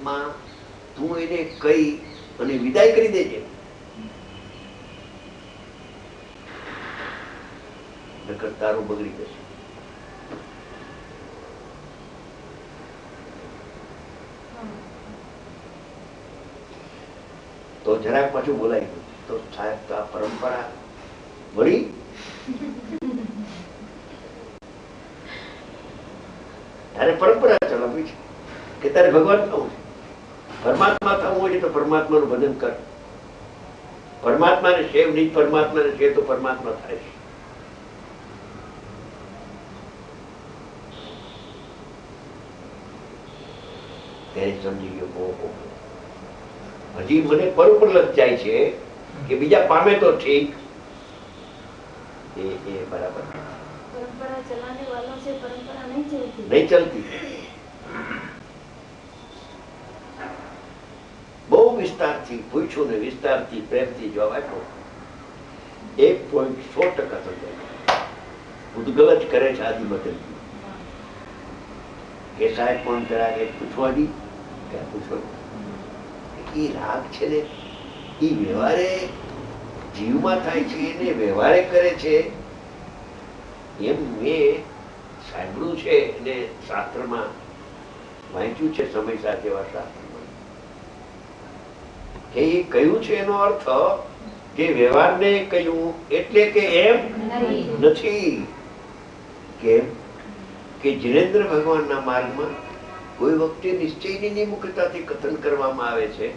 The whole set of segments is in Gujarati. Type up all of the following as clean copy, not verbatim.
માં તું એને કઈ અને વિદાય કરી દેજે, નકર તારું બગડી જશે. તો જરાક પાછું બોલાય ગયું તો સાહેબ તો આ પરંપરા વળી તારે પરંપરા ચલાવવી છે કે તારે ભગવાન થવું છે, પરમાત્મા થવું હોય તો પરમાત્માનું ભજન કર, પરમાત્માને સેવ નહીં, પરમાત્માને સેવ તો પરમાત્મા થાય છે. ત્યારે સમજી ગયો હજી મને પર ઉપર લગ જાય છે કે બીજા પામે તો ઠીક, એ બરાબર परंपरा चलाने वालों से परंपरा नहीं चलती, नहीं चलती. બહુ વિસ્તારથી પૂછ્યું ને વિસ્તારથી પ્રેમથી જવાબ આપ્યો. 1.100% સમજાય. ઉદગલ જ કરે છે આદિમતન કે સાહેબ પણ જરા કંઈક પૂછવા દી કે પૂછો. એ રાગ છે ને એ વ્યવહારે જીવમાં થાય છે એને વ્યવહારે કરે છે એમ મેં સાંભળ્યું છે અને શાસ્ત્રમાં વાંચ્યું છે સમય સાથે એવા શાસ્ત્રમાં કે એ કહ્યું છે એનો અર્થ કે વ્યવહારને કહ્યું એટલે કે એમ નથી. કેમ કે જીનેન્દ્ર ભગવાનના માર્ગમાં કોઈ વખતે નિશ્ચયની નિમુખતાથી કથન કરવામાં આવે છે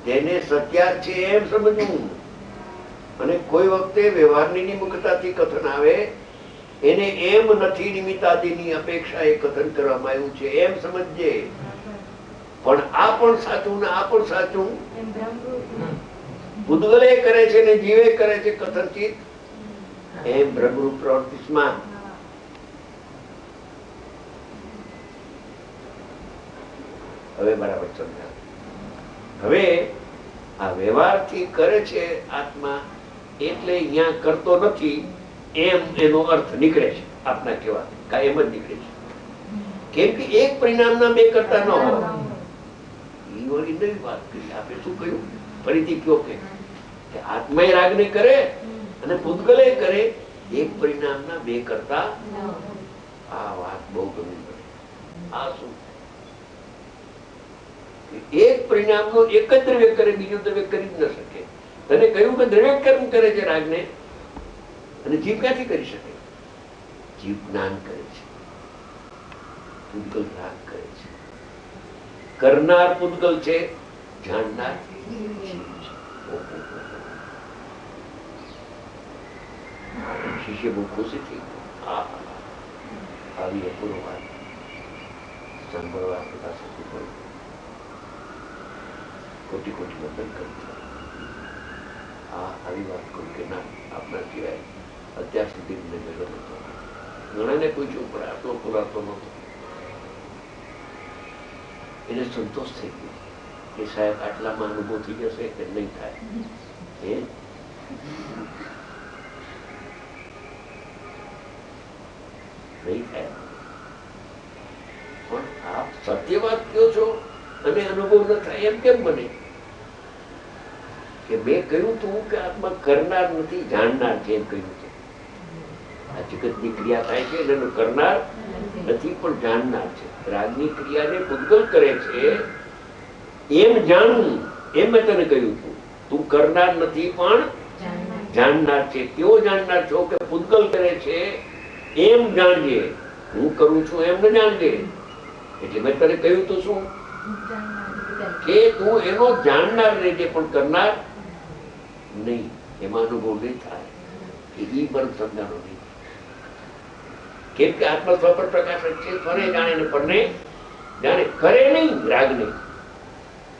તેને સત્યાર્થ છે એમ સમજવું, અને કોઈ વખતે વ્યવહારની નિમુખતાથી કથન આવે એને એમ નથી નિમિત્તાદિની અપેક્ષા એ કથન કરવામાં આવ્યું છે એમ સમજજે. પણ આ પણ સાચું ને આ પણ સાચું ભૂતગલે કરે છે ને જીવે કરે છે કથનચિત એમ બ્રહ્મરૂપ પ્રવૃત્તિમાં. હવે બરાબર સમજાય. હવે આ વ્યવહારથી કરે છે આત્મા એટલે અહીંયા કરતો નથી એમ એનો અર્થ નીકળે છે આપના કહેવા કાયમ જ નીકળે છે. કેમ કે એક પરિણામના બે કરતા ન હોય. એ વળી નવી વાત કરી. આપણે શું કહ્યું ફરીથી કયો કે આત્મા રાગને કરે અને પૂતગલે કરે, એક પરિણામના બે કરતા. આ વાત બહુ ગમી પડે. આ શું એક પરિણામનો એક જ દ્રવ્ય કરે બીજું દ્રવ્ય કરી જ ન શકે. તને કહ્યું કે દ્રવ્ય કર્મ કરે છે રાગને, અને જીવ ક્યાંથી કરી શકે? જીવ જ્ઞાન કરે છે, પૂતગલ રાગ કરે છે. કરનાર પૂતગલ છે, જાણનાર શિષ્ય બહુ ખુશી થઈ આવી અપૂર્વ વાત સાંભળવા બધા સખી પડે. કોટી કોટી વંદન કરી આવી વાત કહું કે ના આપણા સિવાય અત્યાર સુધી મને મેળો નતો. ઘણાને પૂછ્યું પણ આટલો ખુલાસો નતો. એને સંતોષ થઈ ગયો કે સાહેબ આટલામાં અનુભવ થઈ જશે કે નહીં થાય. નહીં થાય. પણ આપ સત્ય વાત કહો છો અને અનુભવ ન થાય એમ કેમ બને? કે મેં કહ્યું તું કે આત્મા કરનાર નથી જાણનાર છે એમ કહ્યું છે. આ જગતની ક્રિયા થાય છે એનો કરનાર નથી પણ જાણનાર છે. રાગની ક્રિયાને પૂતગલ કરે છે એમ જાણવું એમ મેં તને કહ્યું હતું. તું કરનાર નથી પણ જાણનાર છે. કેવો જાણનાર છો કે પૂતગલ કરે છે એમ જાણજે. હું કરું છું એમ ન જાણજે. એટલે મેં તને કહ્યું તો શું કે તું એનો જાણનાર રહેજે પણ કરનાર નહીં. એમાં અનુભવ નહીં થાય. એ પણ સમજાણો નહીં. કેમ કે આત્મા સ્વપર પ્રકાશક છે. સ્વને જાણે ને પરને જાણે. કરે નહીં રાગને,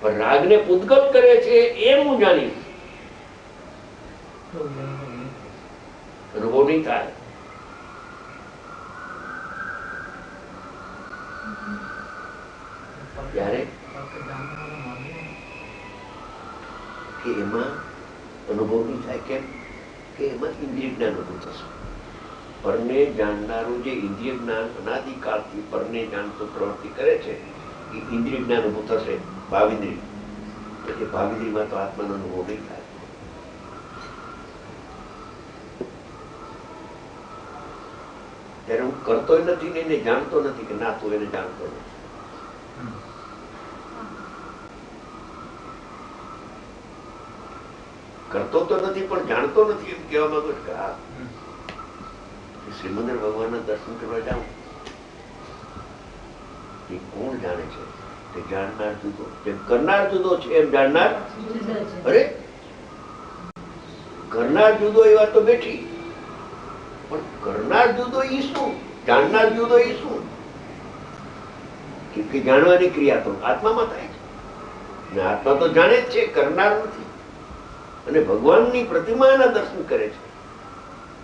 પણ રાગને પૂતગલ કરે છે એમ હું જાણીશ. અનુભવ નહીં થાય. ત્યારે કે એમાં અનુભવ નહીં થાય. કેમ કે એમાં ઇન્દ્રિય જ્ઞાન વધુ થશે. પરને જાણનારું જે ઇન્દ્રિય જ્ઞાન અનાદિકાળથી પરને જાણતું પ્રવૃત્તિ કરે છે એ ઇન્દ્રિય જ્ઞાન ઉભું થશે ભાવિન્દ્રિય. પછી ભાવિન્દ્રિયમાં તો આત્માનો અનુભવ નહીં થાય. ત્યારે હું કરતો નથી ને એને જાણતો નથી કે ના તું એને જાણતો નથી. કરતો તો નથી પણ જાણતો નથી એમ કહેવા માંગુ છું કે હા શ્રીમંદર ભગવાનના દર્શન કરવા જાઉં એ કોણ જાણે છે? તે જાણનાર જુદો, જેમ કરનાર જુદો છે એમ જાણનાર. અરે કરનાર જુદો એ વાત તો બેઠી, પણ કરનાર જુદો એ શું, જાણનાર જુદો એ શું? કે જાણવાની ક્રિયા તો આત્મામાં થાય છે ને આત્મા તો જાણે જ છે, કરનાર નથી. અને ભગવાનની પ્રતિમાના દર્શન કરે છે.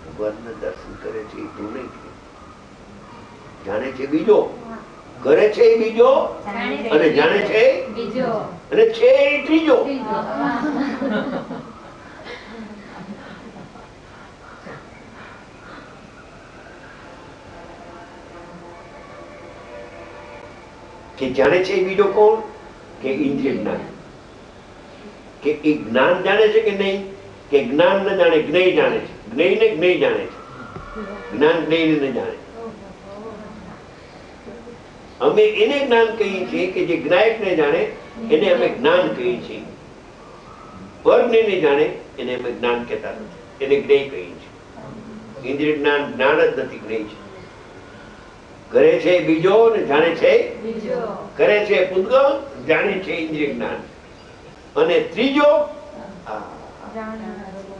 ભગવાનના દર્શન કરે છે એ તું નહીં, જાણે છે બીજો, કરે છે એ બીજો, અને જાણે છે બીજો, અને છે એ ત્રીજો. કે જાણે છે એ બીજો કોણ? કે ઇન્દ્રિય જ્ઞાન. કે એ જ્ઞાન જાણે છે કે નહીં? કે જ્ઞાન ન જાણે, જ્ઞેય જાણે છે. જ્ઞેય ને જ્ઞેય જાણે છે, જ્ઞાન જ્ઞેય ને જાણે. અમે એને જ્ઞાન કહીએ છીએ કે જે જ્ઞાયક ને જાણે એને અમે જ્ઞાન કહીએ છીએ. વર્ગને ને જાણે એને અમે જ્ઞાન કહેતા નથી, એને જ્ઞેય કહીએ છીએ. ઇન્દ્રિય જ્ઞાન જ્ઞાન જ નથી, જ્ઞેય છે. કરે છે બીજો ને જાણે છે બીજો, કરે છે પૂતગલ, જાણે છે ઇન્દ્રિય જ્ઞાન, અને ત્રીજો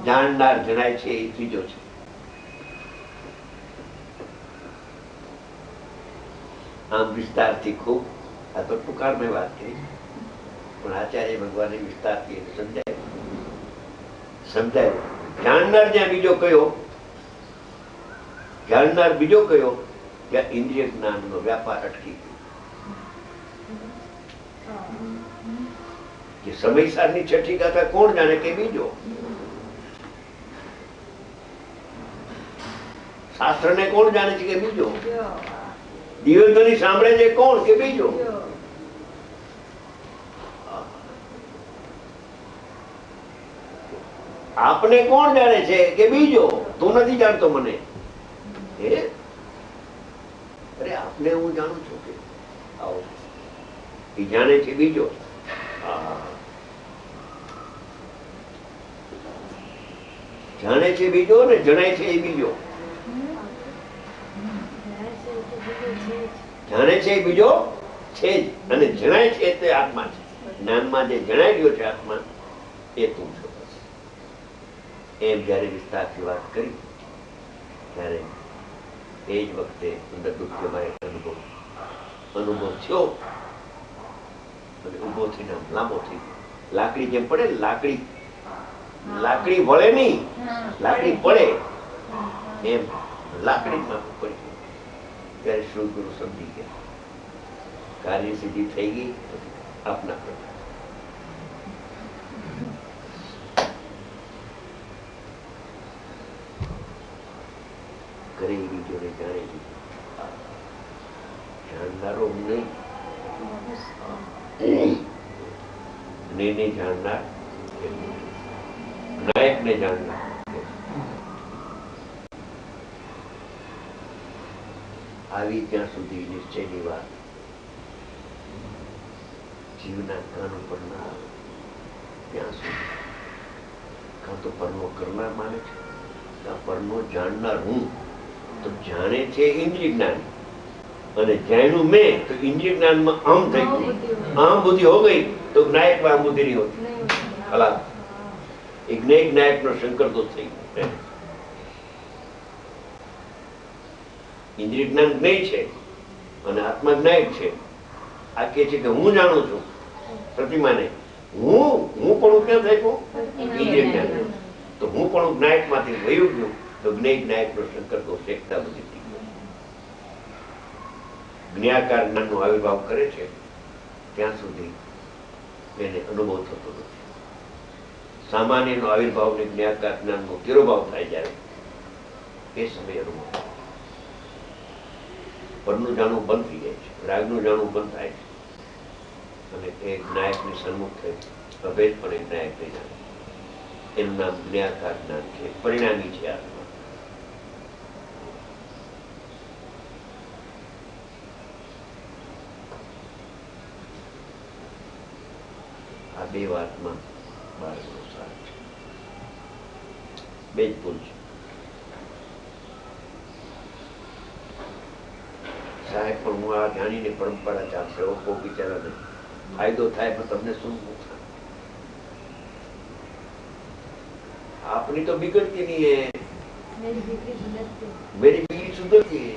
જાણનાર જણાય છે એ ત્રીજો છે. આમ વિસ્તારથી ખૂબ, આ તો ટૂંકાર મેં વાત કરી, પણ આચાર્ય ભગવાને વિસ્તારથી સમજાયું. જાણનાર જ્યાં બીજો કયો, જાણનાર બીજો કયો, ત્યાં ઇન્દ્રિય જ્ઞાનનો વ્યાપાર અટકી ગયો. કે સમયસારની છઠ્ઠી ગાથા કોણ જાણે કે બીજો, શાસ્ત્રને કોણ જાણે છે કે બીજો, દિવ્યધ્વનિ સાંભળે છે કોણ કે બીજો. આપને કોણ જાણે છે કે બીજો, તું નથી જાણતો મને. અરે આપને હું જાણું છું કે આવો એ જાણે છે બીજો. જાણે છે બીજો ને જણાય છે એ બીજો. જાણે છે બીજો છે જ, અને જણાય છે તે આત્મા છે. જ્ઞાનમાં જે જણાઈ ગયો છે આત્મા એ તું છો. એમ જયારે વિસ્તારથી વાત કરી ત્યારે એ જ વખતે અંદર દુઃખ મારે અનુભવ થયો, અને ઉભો થઈને લાંબો થઈ ગયો. લાકડી જેમ પડે, લાકડી વળે નહીં, લાકડી પડે એમ લાકડીમાં પડી ગઈ. ત્યારે શ્રી ગુરુ સમજી ગયા, કાર્ય સિદ્ધિ થઈ ગઈ. આપના કરે બીજો ને જાણે બીજો. જાણનારો નહીં, ને જાણનાર, નાયક ને જાણનાર. આવી ત્યાં સુધી નિશ્ચયની વાત જીવના કાન ઉપર ના આવે ત્યાં સુધી કાં તો પરનો કરનાર માને છે, કાં પરનો જાણનાર હું. તો જાણે છે ઇન્દ્રિય જ્ઞાન, અને જાણ્યું મેં તો ઇન્દ્રિય જ્ઞાનમાં આમ થઈ ગયું, આમ બુદ્ધિ હો ગઈ તો જ્ઞાયક માં આમ બુદ્ધિ નહીં હોતી. અલગ એક જ્ઞાયક નો શંકર દોષ થઈ ગયો. ઇન્દ્રિય જ્ઞાન જ્ઞેય છે અને આત્મા જ્ઞાયક છે. આ કે છે કે હું જાણું છું પ્રતિમાને, હું પણ ક્યાં થાય ઇન્દ્રિય જ્ઞાન. તો હું પણ જ્ઞાયક માંથી વયું ગયું તો જ્ઞાયક નો શંકર દોષ એકતા બધી થઈ ગયો. જ્ઞાકાર જ્ઞાન નો આવિર્ભાવ કરે છે ત્યાં સુધી એને અનુભવ થતો નથી. સામાન્ય નો આવિર્ભાવ ને જ્ઞાકાર જ્ઞાન નો તિરોભાવ થાય જયારે એ સમય અનુભવ. પરનું જાણવું બંધ થઈ જાય છે, રાગનું જાણવું બંધ થાય છે, અને એ જ્ઞાયકની સન્મુખ થઈ અભેદ પણ એ જ્ઞાયક થઈ જાય. એનું નામ જ્ઞાકાર જ્ઞાન છે, પરિણામી છે આત્મા. આ બે વાતમાં બાળકનો સાર છે. બે જ ભૂલ છે. સાહેબ પણ હું આ જાણીને પરંપરા ચાલશે એવો કોઈ બિચારા નહીં. ફાયદો થાય પણ તમને શું નુકસાન? આપની તો बिगड़ती नहीं है, मेरी बीवी सुधरती है.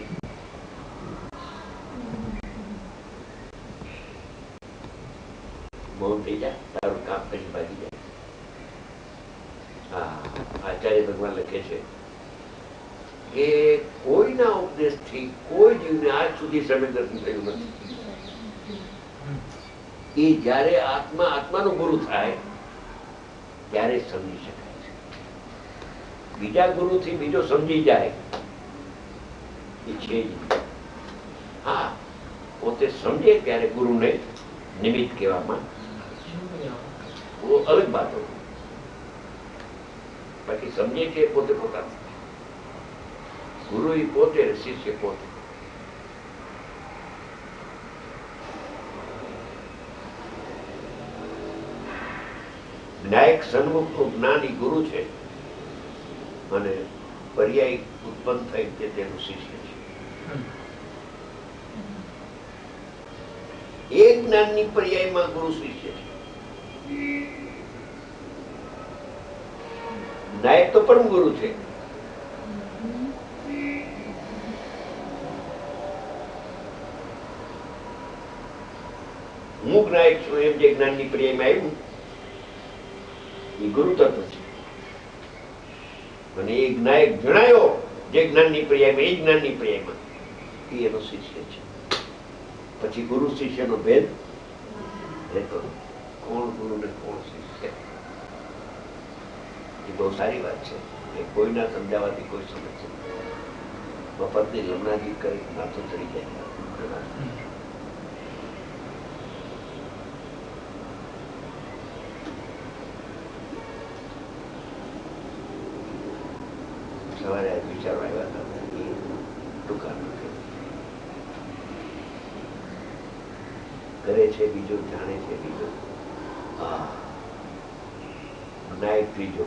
મૌન થઈ જાય, તારું કામ કરી ભાગી જાય. હા, આચાર્ય ભગવાન લખે છે કે કોઈના ઉપદેશથી કોઈ જીવને આજ સુધી સમ્યક દર્શન થયું નથી. એ જ્યારે આત્મા આત્માનો ગુરુ થાય ત્યારે સમજી શકાય છે. બીજા ગુરુથી બીજો સમજી જાય એ છે જ. હા, પોતે સમજે ત્યારે ગુરુને નિમિત્ત કહેવામાં અલગ વાત હોય. બાકી સમજે કે પોતે પોતાનું ગુરુ એ પોતે, શિષ્ય પોતે. ન્યાયિક સન્મુખ જ્ઞાની ગુરુ છે અને પર્યાય ઉત્પન્ન થઈ છે તેનું શિષ્ય છે. એ જ્ઞાનની પર્યાયમાં ગુરુ શિષ્ય છે. નાયક તો પરમ ગુરુ છે. હું જ્ઞાયક છું એમ જે જ્ઞાનની પર્યાયમાં આવ્યું એ ગુરુ તત્વ છે. અને એ જ્ઞાયક જણાયો જે જ્ઞાનની પર્યાયમાં, એ જ્ઞાનની પર્યાયમાં એ એનો શિષ્ય છે. પછી ગુરુ શિષ્યનો ભેદ રહેતો કોણ ગુરુ ને કોણ શિષ્ય. એ બહુ સારી વાત છે કે કોઈના સમજાવવાથી કોઈ સમજશે. મફતની લમણાજી કરી માથું ચડી જાય. સવારે આજ વિચારો આવ્યા હતા એ ટૂંકા કરે છે બીજો, જાણે છે બીજો, નાયક ત્રીજો.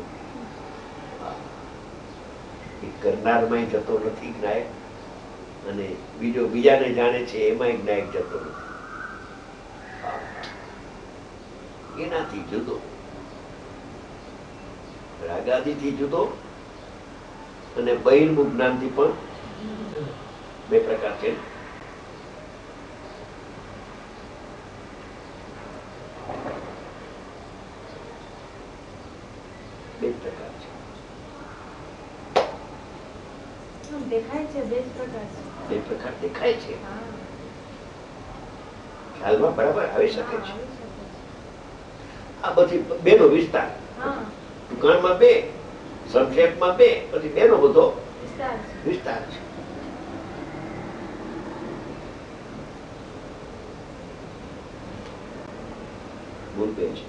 કરનારમાં જતો નથી નાયક, અને બીજો બીજાને જાણે છે એમાં નાયક જતો નથી. એનાથી જુદો, રાગાદિથી જુદો અને બહિર્મુખ જ્ઞાનથી પણ બે પ્રકાર છે. બે પ્રકાર છે. દેખાય છે બે પ્રકાર છે. બે પ્રકાર દેખાય છે. ખ્યાલમાં બરાબર આવી શકે છે. આ બધી બેનો વિસ્તાર, ટૂંકાણમાં બે, સંક્ષેપમાં બે, પછી બેનો બધો વિસ્તાર છે. ભૂલ બે છે.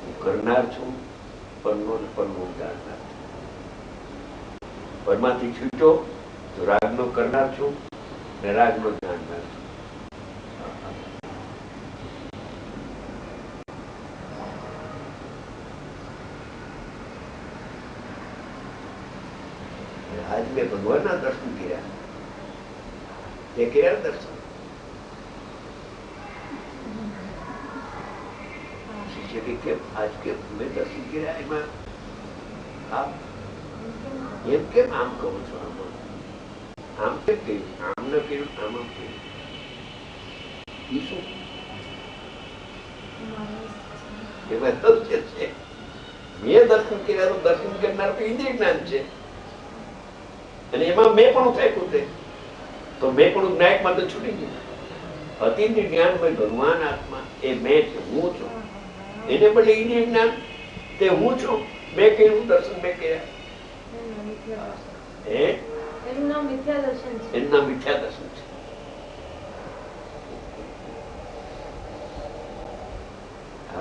હું કરનાર છું, પરનો ને પરનો જાણનાર. પરમાંથી છૂટો તો રાગનો કરનાર છું ને રાગનો જાણનાર છું. આજ મેં ભગવાનના દર્શન કર્યા. તે કર્યા દર્શન. શિષ્ય કે કેમ આજ કેમ મેં દર્શન કર્યા? એમાં આપ એમ કેમ આમ કહો છો? આમ કેમ કહ્યું? આમ ન કહ્યું, આમ કહ્યું. એ શું? એમાં સત્ય છે. મેં દર્શન કર્યા તો દર્શન કરનાર તો ઇન્દ્રિય જ્ઞાન છે, અને એમાં મેં પણ ફેંકું છે તો મેં પણ જ્ઞાયક માં તો છૂટી ગયું. અતિન્દ્રિય જ્ઞાન ભગવાન આત્મા એ મેં છું, હું છું. એને બદલે ઇન્દ્રિય જ્ઞાન તે હું છું. મેં કર્યું દર્શન, મેં કર્યા. એનું નામ મિથ્યા દર્શન છે.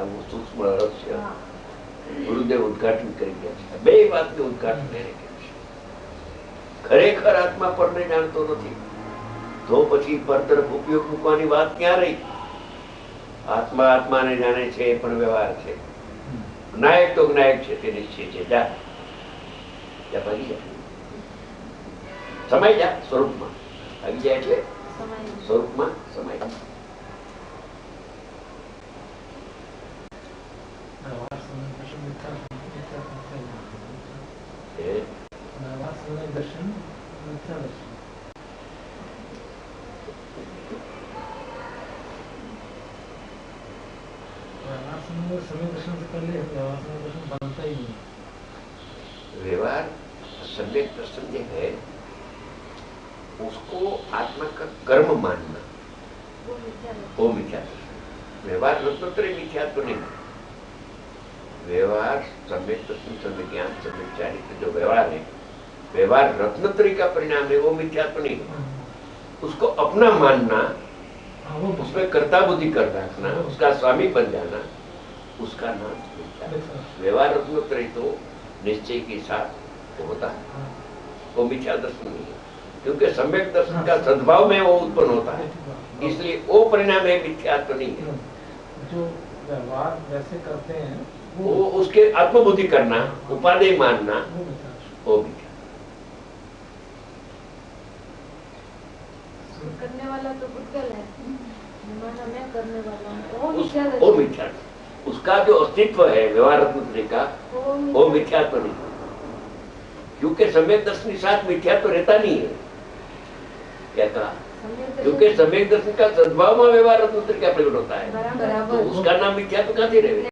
આવું સૂક્ષ્મ રહસ્ય ગુરુદેવ ઉદ્ઘાટન કરી ગયા છે. બે વાતનું ઉદ્ઘાટન એને કર્યું છે. ખરેખર આત્મા પરને જાણતો નથી તો પછી પર તરફ ઉપયોગ મૂકવાની વાત ક્યાં રહી? આત્મા આત્માને જાણે છે એ પણ વ્યવહાર છે. જ્ઞાયક તો જ્ઞાયક છે તે નિશ્ચય છે. જા ભાગી જા, સમાઈ જા સ્વરૂપમાં. ભાગી જાય છે સ્વરૂપમાં સમાઈ જા. दर्शन मिथ्या दर्शन समय दर्शन से पहले व्यवहार समय दर्शन बनता ही नहीं. व्यवहार सम्यक दर्शन जो है उसको आत्मा का कर्म मानना वो मिथ्या दर्शन. व्यवहार रत्नत्रय मिथ्या तो नहीं. व्यवहार सम्यक दर्शन, सम्यक ज्ञान, सम्यक चारित्र जो व्यवहार है, व्यवहार रत्नत्रय का परिणाम है, वो मिथ्या तो नहीं. उसको अपना मानना, उसमें कर्ता बुद्धि कर रखना, उसका स्वामी बन जाना, उसका नाम मिथ्या. व्यवहार रत्नत्रय तो निश्चय के साथ होता है, वो मिथ्या दर्शन नहीं है. क्योंकि सम्यक दर्शन का सद्भाव में वो उत्पन्न होता है, इसलिए वो परिणाम है, मिथ्या तो नहीं है. जो व्यवहार वैसे करते हैं वो उसके आत्मबुद्धि करना, उपादेय मानना, वो मिथ्या. करने वाला तो भूतगल है, माना मैं करने वाला हूँ, वो मिथ्या. उसका जो अस्तित्व है व्यवहार रत्नत्रय का, वो मिथ्या तो नहीं. क्योंकि सम्यक दर्शन के साथ मिथ्या तो रहता नहीं है. क्या कहा? क्योंकि सम्यक दर्शन का सद्भाव में व्यवहार रत्नत्रय का प्रकट होता है, तो उसका नाम मिथ्या तो कहाँ से रहे?